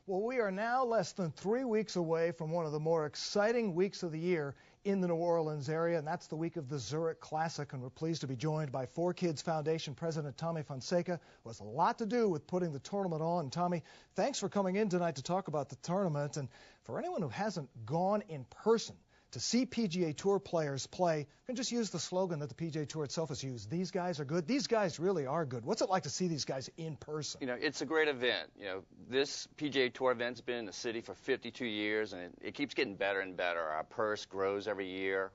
Well, we are now less than 3 weeks away from one of the more exciting weeks of the year in the New Orleans area, and that's the week of the Zurich Classic. And we're pleased to be joined by Fore Kids Foundation President Tommy Fonseca, who has a lot to do with putting the tournament on. And Tommy, thanks for coming in tonight to talk about the tournament. And for anyone who hasn't gone in person to see PGA Tour players play, you can just use the slogan that the PGA Tour itself has used. These guys are good. These guys really are good. What's it like to see these guys in person? You know, it's a great event. You know, this PGA Tour event's been in the city for 52 years, and it keeps getting better and better. Our purse grows every year.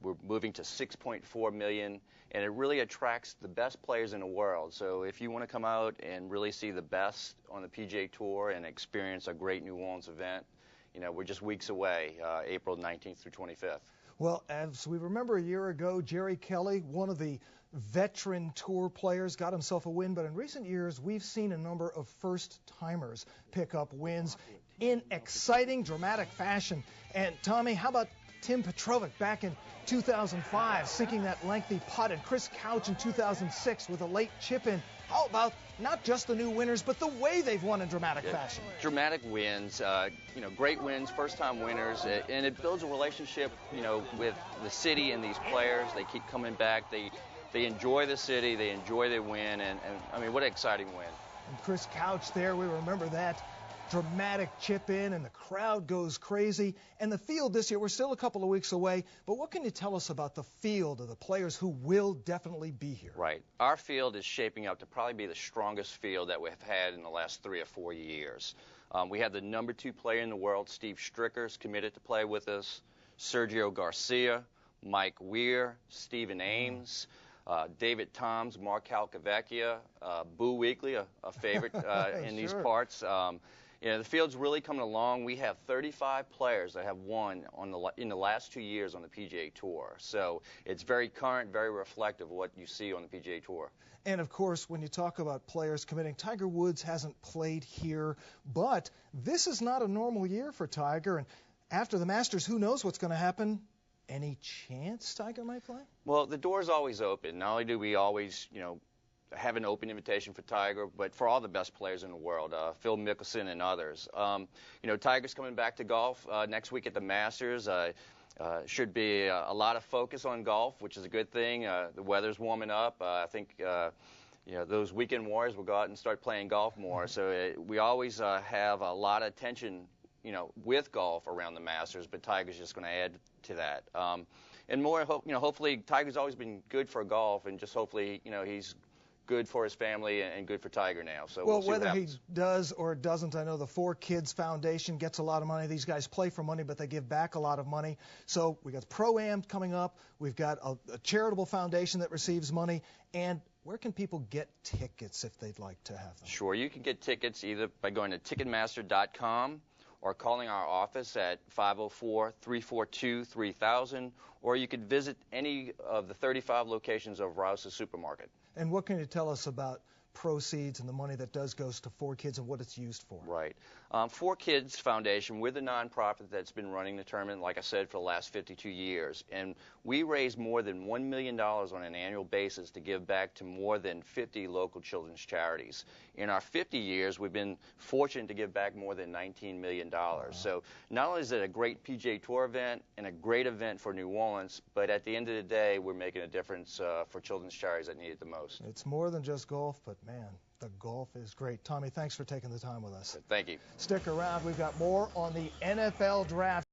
We're moving to $6.4 million, and it really attracts the best players in the world. So if you want to come out and really see the best on the PGA Tour and experience a great New Orleans event, you know, we're just weeks away, April 19th through 25th. Well, as we remember a year ago, Jerry Kelly, one of the veteran tour players, got himself a win. But in recent years, we've seen a number of first-timers pick up wins in exciting, dramatic fashion. And, Tommy, how about Tim Petrovic back in 2005, sinking that lengthy putt, and Chris Couch in 2006 with a late chip-in? How about not just the new winners, but the way they've won in dramatic fashion? Dramatic wins, you know, great wins, first-time winners, and it builds a relationship, you know, with the city and these players. They keep coming back. They enjoy the city. They enjoy their win, and I mean, what an exciting win. And Chris Couch there, we remember that dramatic chip in, and the crowd goes crazy. And the field this year, we're still a couple of weeks away, but what can you tell us about the field of the players who will definitely be here? Right. Our field is shaping up to probably be the strongest field that we've had in the last 3 or 4 years. We have the #2 player in the world, Steve Stricker, is committed to play with us, Sergio Garcia, Mike Weir, Stephen Ames, David Toms, Mark Calcavecchia, Boo Weekley, a favorite in these parts. You know, the field's really coming along. We have 35 players that have won in the last 2 years on the PGA Tour. So it's very current, very reflective of what you see on the PGA Tour. And, of course, when you talk about players committing, Tiger Woods hasn't played here, but this is not a normal year for Tiger. And after the Masters, who knows what's going to happen? Any chance Tiger might play? Well, the door's always open. Not only do we always, you know, have an open invitation for Tiger, but for all the best players in the world, Phil Mickelson and others. You know, Tiger's coming back to golf next week at the Masters. Should be a lot of focus on golf, which is a good thing. The weather's warming up. I think you know, those weekend warriors will go out and start playing golf more. So we always have a lot of attention, you know, with golf around the Masters, but Tiger's just going to add to that. And more, you know, hopefully Tiger's always been good for golf, and just hopefully, you know, he's good for his family and good for Tiger now. So well, we'll see whether he does or doesn't, I know the Fore Kids Foundation gets a lot of money. These guys play for money, but they give back a lot of money. So we got the Pro-Am coming up. We've got a charitable foundation that receives money. And where can people get tickets if they'd like to have them? Sure, you can get tickets either by going to Ticketmaster.com or calling our office at 504-342-3000, or you could visit any of the 35 locations of Rouse's Supermarket. And what can you tell us about proceeds and the money that goes to Fore Kids and what it's used for? Right. Fore Kids Foundation, we're the nonprofit that's been running the tournament, like I said, for the last 52 years. And we raise more than $1 million on an annual basis to give back to more than 50 local children's charities. In our 50 years, we've been fortunate to give back more than $19 million. Wow. So not only is it a great PGA Tour event and a great event for New Orleans, but at the end of the day, we're making a difference for children's charities that need it the most. It's more than just golf, but man, the golf is great. Tommy, thanks for taking the time with us. Thank you. Stick around. We've got more on the NFL draft.